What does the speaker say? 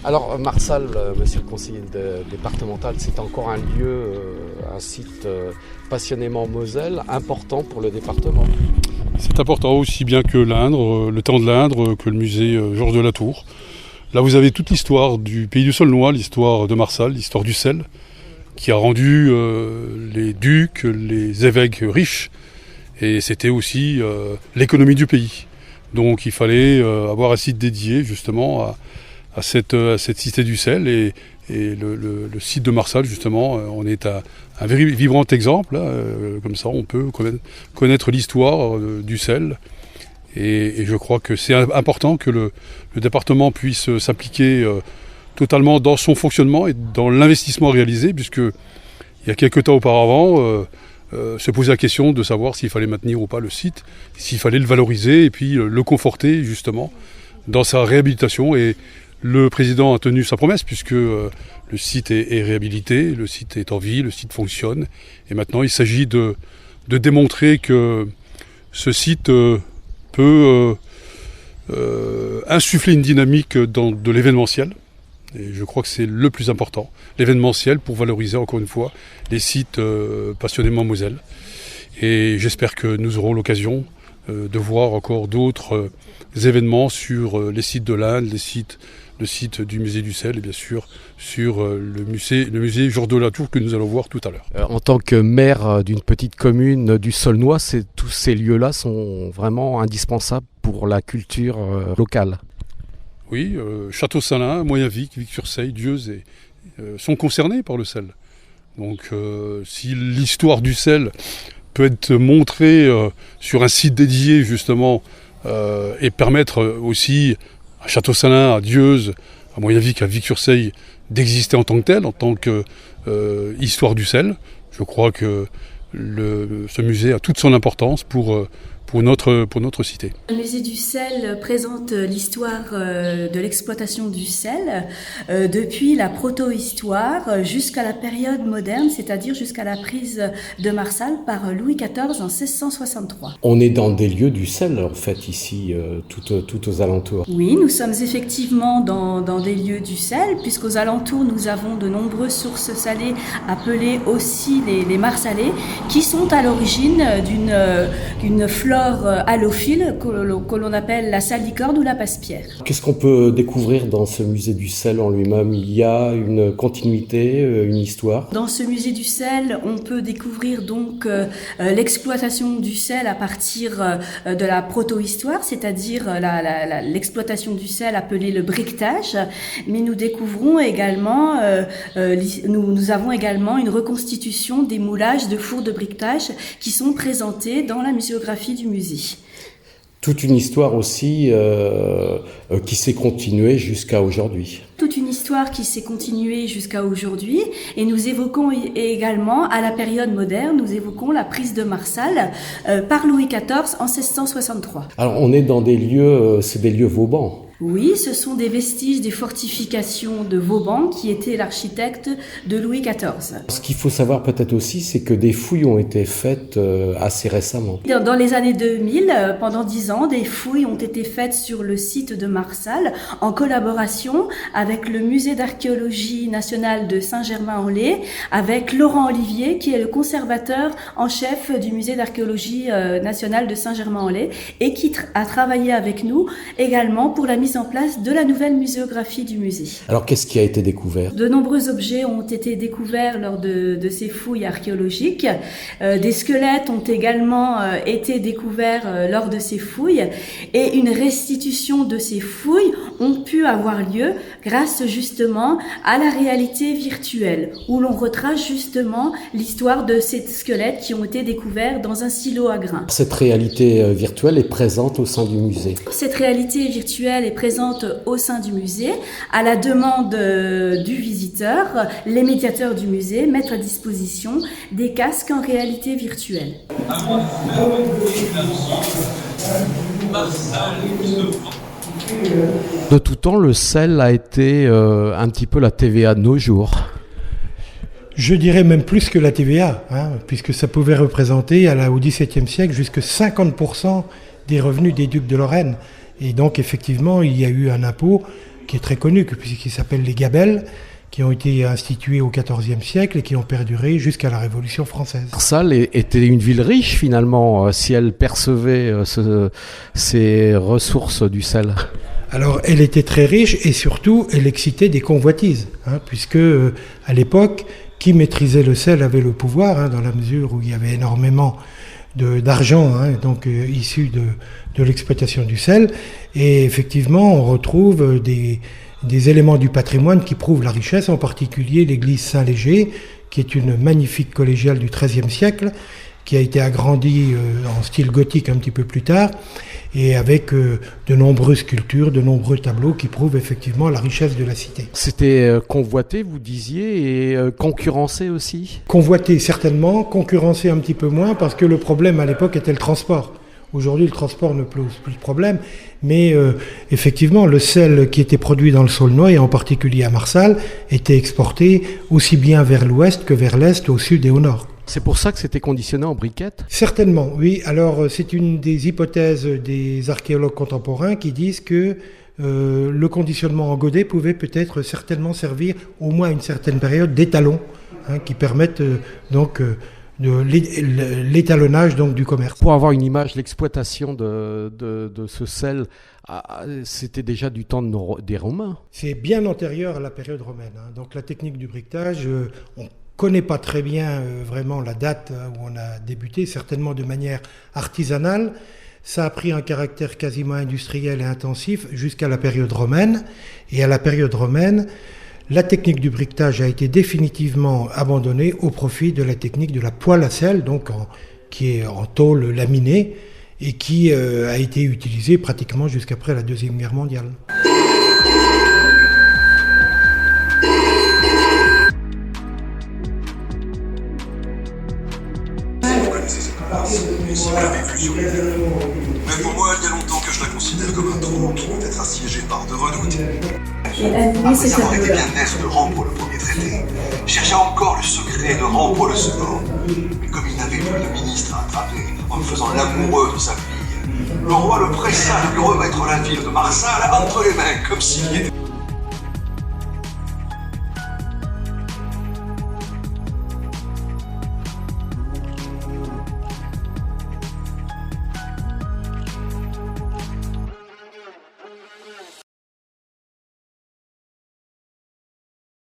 Alors Marsal, monsieur le conseiller départemental, c'est encore un lieu, un site passionnément Moselle, important pour le département. C'est important aussi bien que l'Indre, le temps de l'Indre, que le musée Georges de la Tour. Là vous avez toute l'histoire du pays du Saulnois, l'histoire de Marsal, l'histoire du sel, qui a rendu les ducs, les évêques riches, et c'était aussi l'économie du pays. Donc il fallait avoir un site dédié justement à cette cité du sel, et le site de Marsal justement, on est un vibrant exemple, là, comme ça on peut connaître l'histoire du sel, et je crois que c'est important que le département puisse s'impliquer totalement dans son fonctionnement et dans l'investissement réalisé, puisque il y a quelques temps auparavant se posait la question de savoir s'il fallait maintenir ou pas le site, s'il fallait le valoriser et puis le conforter justement dans sa réhabilitation, et le président a tenu sa promesse puisque le site est réhabilité, le site est en vie, le site fonctionne, et maintenant il s'agit de démontrer que ce site peut insuffler une dynamique dans de l'événementiel, et je crois que c'est le plus important, l'événementiel, pour valoriser encore une fois les sites passionnément Moselle, et j'espère que nous aurons l'occasion de voir encore d'autres événements sur les sites de l'Inde, le site du musée du sel, et bien sûr sur le musée Georges de la Tour que nous allons voir tout à l'heure. En tant que maire d'une petite commune du Saulnois, tous ces lieux-là sont vraiment indispensables pour la culture locale. Oui, Château-Salins, Moyenvic, Vic-sur-Seille, Dieuze sont concernés par le sel. Donc si l'histoire du sel peut être montrée sur un site dédié justement, et permettre aussi à Château-Salins, à Dieuze, à Moyenvic, à Vic-sur-Seille d'exister en tant que tel, en tant que histoire du sel, je crois que ce musée a toute son importance pour notre cité. Le musée du sel présente l'histoire de l'exploitation du sel depuis la proto-histoire jusqu'à la période moderne, c'est-à-dire jusqu'à la prise de Marsal par Louis XIV en 1663. On est dans des lieux du sel en fait ici, tout aux alentours. Oui, nous sommes effectivement dans des lieux du sel, puisqu'aux alentours nous avons de nombreuses sources salées appelées aussi les marsalais, qui sont à l'origine d'une flore halophile que l'on appelle la salicorde ou la passe-pierre. Qu'est-ce qu'on peut découvrir dans ce musée du sel en lui-même? Il y a une continuité, une histoire? Dans ce musée du sel, on peut découvrir donc l'exploitation du sel à partir de la proto-histoire, c'est-à-dire l'exploitation du sel appelée le briquetage, mais nous découvrons également, nous avons également une reconstitution des moulages de fours de briquetage qui sont présentés dans la muséographie du musée. Toute une histoire aussi qui s'est continuée jusqu'à aujourd'hui. Toute une histoire qui s'est continuée jusqu'à aujourd'hui, et nous évoquons également à la période moderne, nous évoquons la prise de Marsal par Louis XIV en 1663. Alors on est dans des lieux, c'est des lieux Vauban. Oui, ce sont des vestiges des fortifications de Vauban qui était l'architecte de Louis XIV. Ce qu'il faut savoir peut-être aussi, c'est que des fouilles ont été faites assez récemment. Dans les années 2000, pendant 10 ans, des fouilles ont été faites sur le site de Marsal en collaboration avec le musée d'archéologie nationale de Saint-Germain-en-Laye, avec Laurent Olivier qui est le conservateur en chef du musée d'archéologie nationale de Saint-Germain-en-Laye et qui a travaillé avec nous également pour la mise en place de la nouvelle muséographie du musée. Alors qu'est-ce qui a été découvert? De nombreux objets ont été découverts lors de ces fouilles archéologiques. Des squelettes ont également été découverts lors de ces fouilles, et une restitution de ces fouilles ont pu avoir lieu grâce justement à la réalité virtuelle, où l'on retrace justement l'histoire de ces squelettes qui ont été découverts dans un silo à grains. Cette réalité virtuelle est présente au sein du musée. Cette réalité virtuelle est présente au sein du musée. À la demande du visiteur, les médiateurs du musée mettent à disposition des casques en réalité virtuelle. De tout temps, le sel a été un petit peu la TVA de nos jours. Je dirais même plus que la TVA, puisque ça pouvait représenter au XVIIe siècle jusqu'à 50% des revenus des ducs de Lorraine. Et donc effectivement, il y a eu un impôt qui est très connu, puisqu'il s'appelle les gabelles, qui ont été institués au XIVe siècle et qui ont perduré jusqu'à la Révolution française. Marsal était une ville riche finalement, si elle percevait ces ressources du sel. Alors elle était très riche et surtout elle excitait des convoitises, puisque à l'époque, qui maîtrisait le sel avait le pouvoir, dans la mesure où il y avait énormément d'argent issu de l'exploitation du sel. Et effectivement, on retrouve des éléments du patrimoine qui prouvent la richesse, en particulier l'église Saint-Léger, qui est une magnifique collégiale du XIIIe siècle, qui a été agrandie en style gothique un petit peu plus tard, et avec de nombreuses sculptures, de nombreux tableaux qui prouvent effectivement la richesse de la cité. C'était convoité, vous disiez, et concurrencé aussi ? Convoité certainement, concurrencé un petit peu moins, parce que le problème à l'époque était le transport. Aujourd'hui, le transport ne pose plus de problème, mais effectivement, le sel qui était produit dans le Saulnois, et en particulier à Marsal, était exporté aussi bien vers l'ouest que vers l'est, au sud et au nord. C'est pour ça que c'était conditionné en briquettes ? Certainement, oui. Alors, c'est une des hypothèses des archéologues contemporains qui disent que le conditionnement en godet pouvait peut-être certainement servir, au moins à une certaine période, d'étalons, qui permettent de l'étalonnage du commerce. Pour avoir une image, l'exploitation de ce sel, c'était déjà du temps des Romains. C'est bien antérieur à la période romaine. Donc la technique du briquetage, on connaît pas très bien vraiment la date où on a débuté, certainement de manière artisanale. Ça a pris un caractère quasiment industriel et intensif jusqu'à la période romaine. Et à la période romaine, la technique du briquetage a été définitivement abandonnée au profit de la technique de la poêle à sel, qui est en tôle laminée et qui a été utilisée pratiquement jusqu'après la Deuxième Guerre mondiale. Si vous l'avez vue sur les vidéos. Mais pour moi, il y a longtemps que je la considère comme un trou qui peut être assiégé par de redoutes. Après avoir été bien net de rompre le premier traité, cherchait encore le secret de rompre le second. Mais comme il n'avait plus de ministre à attraper en me faisant l'amoureux de sa fille, le roi le pressa de lui remettre la ville de Marsal entre les mains, comme s'il y était...